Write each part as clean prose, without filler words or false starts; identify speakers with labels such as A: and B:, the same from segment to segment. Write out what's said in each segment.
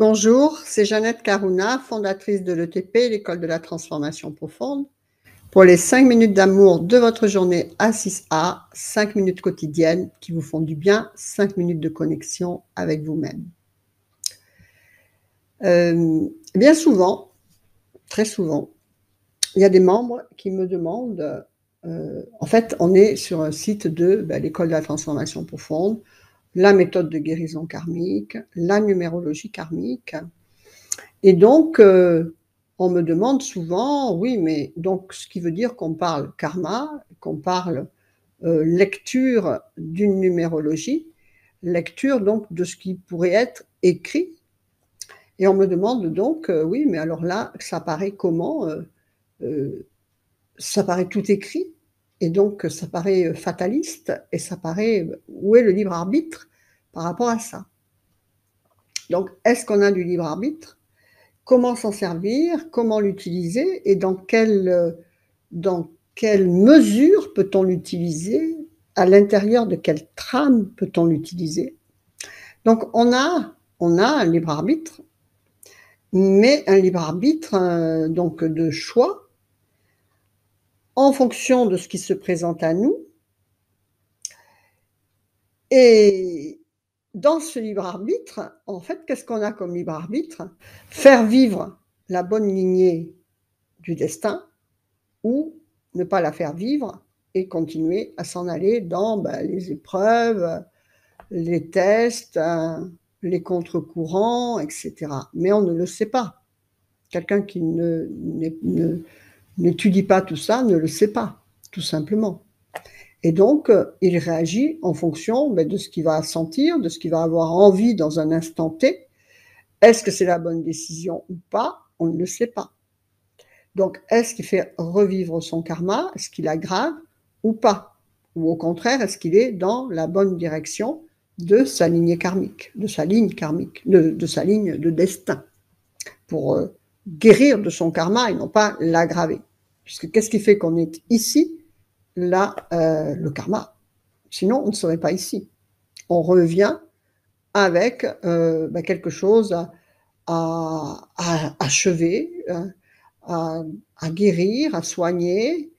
A: Bonjour, c'est Jeannette Karuna, fondatrice de l'ETP, l'école de la transformation profonde. Pour les 5 minutes d'amour de votre journée à 6A, 5 minutes quotidiennes qui vous font du bien, 5 minutes de connexion avec vous-même. Bien souvent, très souvent, il y a des membres qui me demandent, en fait, on est sur un site de l'école de la transformation profonde, la méthode de guérison karmique, la numérologie karmique. Et donc, on me demande souvent, oui, mais donc ce qui veut dire qu'on parle karma, qu'on parle lecture d'une numérologie, lecture donc de ce qui pourrait être écrit. Et on me demande donc, oui, mais alors là, ça paraît comment ça paraît tout écrit, et donc ça paraît fataliste, et ça paraît, où est le libre arbitre par rapport à ça? Donc, est-ce qu'on a du libre arbitre? Comment s'en servir? Comment l'utiliser? Et dans quelle mesure peut-on l'utiliser? À l'intérieur de quelle trame peut-on l'utiliser? Donc, on a un libre arbitre, mais un libre arbitre donc de choix en fonction de ce qui se présente à nous. Et dans ce libre arbitre, en fait, qu'est-ce qu'on a comme libre arbitre? Faire vivre la bonne lignée du destin ou ne pas la faire vivre et continuer à s'en aller dans les épreuves, les tests, les contre-courants, etc. Mais on ne le sait pas. Quelqu'un qui n'étudie pas tout ça ne le sait pas, tout simplement. Et donc, il réagit en fonction de ce qu'il va sentir, de ce qu'il va avoir envie dans un instant T. Est-ce que c'est la bonne décision ou pas? On ne le sait pas. Donc, est-ce qu'il fait revivre son karma? Est-ce qu'il aggrave ou pas? Ou au contraire, est-ce qu'il est dans la bonne direction de sa lignée karmique, de sa ligne karmique, de sa ligne de destin, pour guérir de son karma et non pas l'aggraver? Puisque qu'est-ce qui fait qu'on est ici? Là, le karma. Sinon, on ne serait pas ici. On revient avec quelque chose à achever, à guérir, à soigner.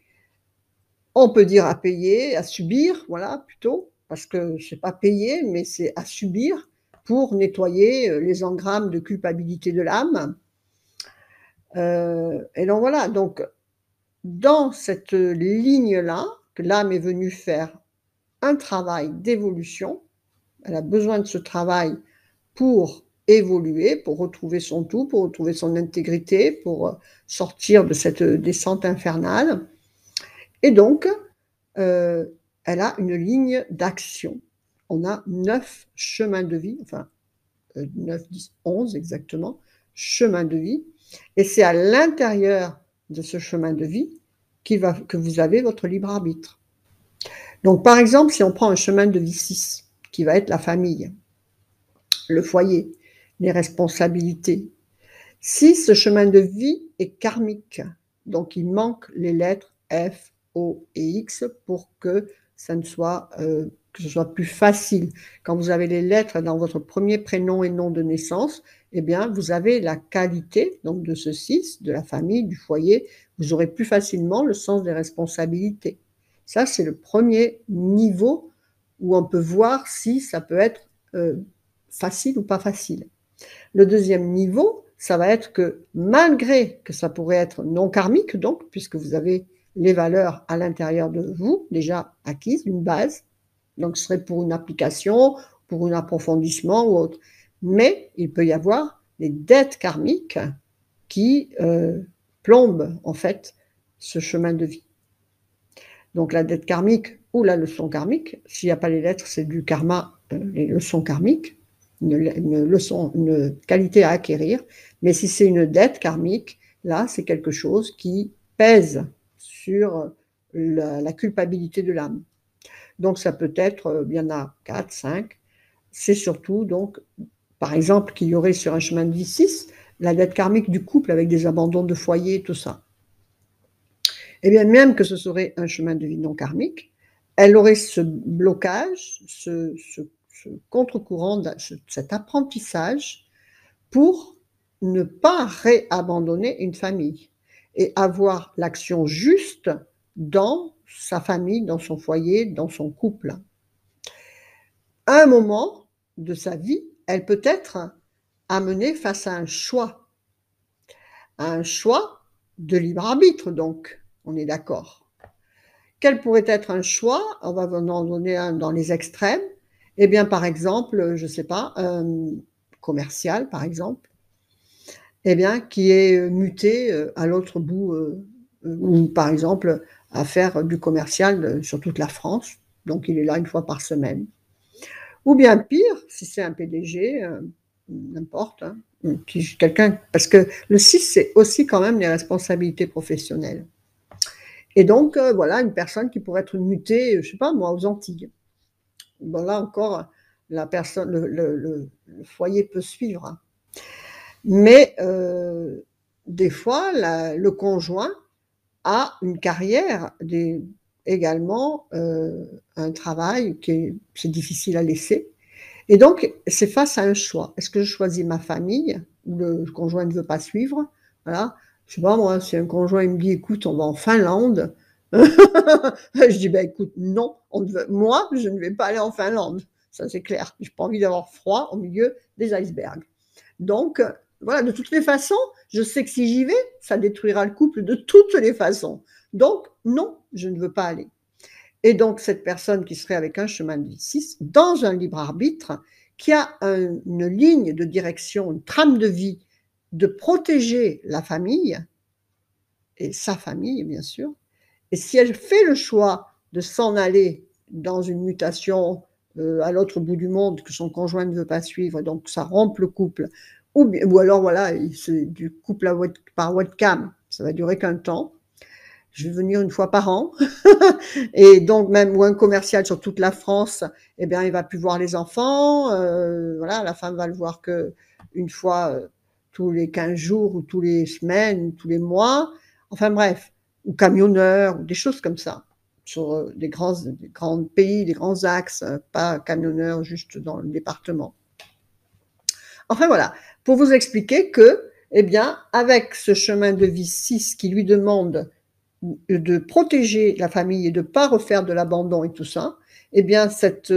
A: On peut dire à payer, à subir, voilà, plutôt, parce que c'est pas payer, mais c'est à subir pour nettoyer les engrammes de culpabilité de l'âme. Et donc voilà, donc dans cette ligne-là, que l'âme est venue faire un travail d'évolution, elle a besoin de ce travail pour évoluer, pour retrouver son tout, pour retrouver son intégrité, pour sortir de cette descente infernale. Et donc, elle a une ligne d'action. On a 9 chemins de vie, enfin 9, 10, 11 exactement, chemins de vie. Et c'est à l'intérieur de ce chemin de vie que vous avez votre libre arbitre. Donc, par exemple, si on prend un chemin de vie 6, qui va être la famille, le foyer, les responsabilités. Si ce chemin de vie est karmique, donc il manque les lettres F, O et X pour que ça ne soit, que ce soit plus facile. Quand vous avez les lettres dans votre premier prénom et nom de naissance, eh bien, vous avez la qualité donc de ce 6, de la famille, du foyer. Vous aurez plus facilement le sens des responsabilités. Ça, c'est le premier niveau où on peut voir si ça peut être facile ou pas facile. Le deuxième niveau, ça va être que malgré que ça pourrait être non karmique, donc, puisque vous avez les valeurs à l'intérieur de vous, déjà acquises, une base, donc ce serait pour une application, pour un approfondissement ou autre. Mais il peut y avoir des dettes karmiques qui plombent en fait ce chemin de vie. Donc la dette karmique ou la leçon karmique, s'il n'y a pas les lettres, c'est du karma, les leçons karmiques, une qualité à acquérir. Mais si c'est une dette karmique, là, c'est quelque chose qui pèse sur la culpabilité de l'âme. Donc ça peut être, il y en a 4, 5. C'est surtout, donc, par exemple, qu'il y aurait sur un chemin de vie 6, la dette karmique du couple avec des abandons de foyer, tout ça. Et bien, même que ce serait un chemin de vie non karmique, elle aurait ce blocage, ce contre-courant, cet apprentissage pour ne pas réabandonner une famille et avoir l'action juste dans sa famille, dans son foyer, dans son couple. À un moment de sa vie, elle peut être amenée face à un choix de libre arbitre donc, on est d'accord. Quel pourrait être un choix? On va en donner un dans les extrêmes. Eh bien, par exemple, je ne sais pas, commercial, par exemple, eh bien, qui est muté à l'autre bout, ou par exemple, à faire du commercial sur toute la France. Donc, il est là une fois par semaine. Ou bien pire, si c'est un PDG, n'importe, hein, quelqu'un, parce que le 6, c'est aussi quand même les responsabilités professionnelles. Et donc, voilà, une personne qui pourrait être mutée, je ne sais pas moi, aux Antilles. Bon, là encore, la personne, le foyer peut suivre. Hein. Mais des fois, le conjoint a une carrière, également un travail c'est difficile à laisser. Et donc, c'est face à un choix. Est-ce que je choisis ma famille, où le conjoint ne veut pas suivre? Voilà. Je sais pas, moi, si un conjoint il me dit, écoute, on va en Finlande, je dis, ben écoute, non, moi, je ne vais pas aller en Finlande. Ça, c'est clair. Je n'ai pas envie d'avoir froid au milieu des icebergs. Donc, voilà, de toutes les façons, je sais que si j'y vais, ça détruira le couple de toutes les façons. Donc, non, je ne veux pas aller. Et donc, cette personne qui serait avec un chemin de vie 6, dans un libre arbitre, qui a une ligne de direction, une trame de vie, de protéger la famille, et sa famille, bien sûr. Et si elle fait le choix de s'en aller dans une mutation à l'autre bout du monde que son conjoint ne veut pas suivre, donc ça rompt le couple, ou alors voilà, c'est du couple par webcam, ça va durer qu'un temps. Je vais venir une fois par an, et donc même ou un commercial sur toute la France, eh bien il va plus voir les enfants, voilà, la femme va le voir que une fois tous les 15 jours ou tous les semaines, ou tous les mois, enfin bref, ou camionneur, ou des choses comme ça, sur des grands pays, des grands axes, pas camionneur juste dans le département. Enfin voilà, pour vous expliquer que, eh bien, avec ce chemin de vie 6 qui lui demande de protéger la famille et de ne pas refaire de l'abandon et tout ça, eh bien, cette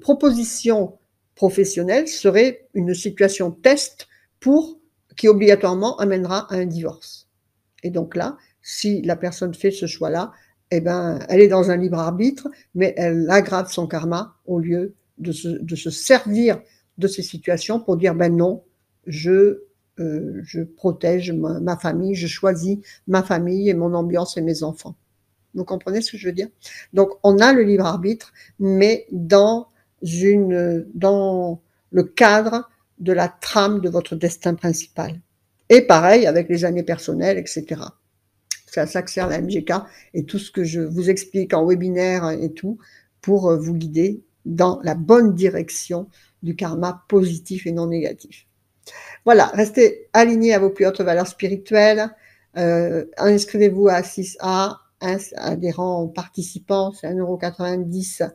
A: proposition professionnelle serait une situation test qui obligatoirement amènera à un divorce. Et donc là, si la personne fait ce choix-là, eh ben, elle est dans un libre arbitre, mais elle aggrave son karma au lieu de se servir de ces situations pour dire, ben non, je protège ma famille, je choisis ma famille et mon ambiance et mes enfants. Vous comprenez ce que je veux dire? Donc, on a le libre arbitre, mais dans le cadre de la trame de votre destin principal. Et pareil avec les années personnelles, etc. C'est à ça que sert la MGK et tout ce que je vous explique en webinaire et tout pour vous guider dans la bonne direction du karma positif et non négatif. Voilà, restez alignés à vos plus hautes valeurs spirituelles. Inscrivez-vous à 6A, adhérents participants, c'est 1,90 €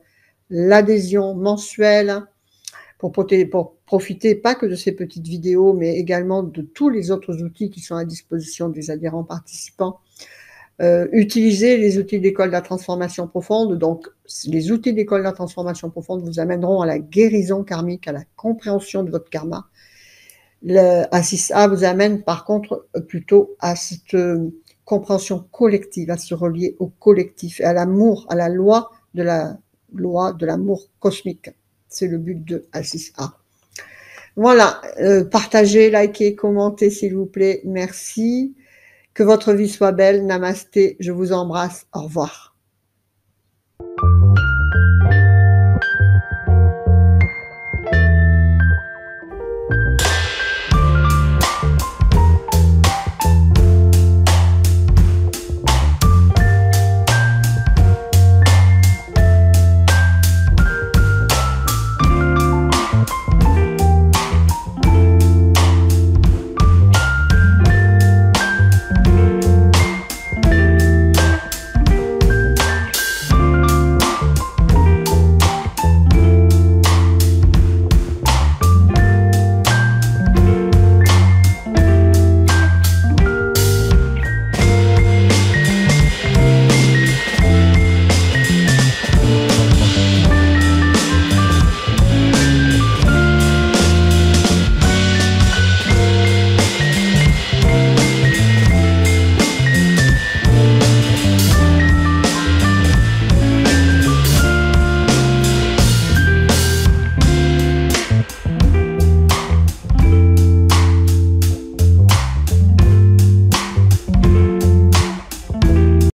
A: l'adhésion mensuelle pour profiter pas que de ces petites vidéos, mais également de tous les autres outils qui sont à disposition des adhérents participants. Utilisez les outils d'école de la transformation profonde. Donc, les outils d'école de la transformation profonde vous amèneront à la guérison karmique, à la compréhension de votre karma. Le A6A vous amène par contre plutôt à cette compréhension collective, à se relier au collectif et à l'amour, à la loi de l'amour cosmique. C'est le but de A6A. Voilà, partagez, likez, commentez s'il vous plaît. Merci. Que votre vie soit belle. Namasté. Je vous embrasse. Au revoir.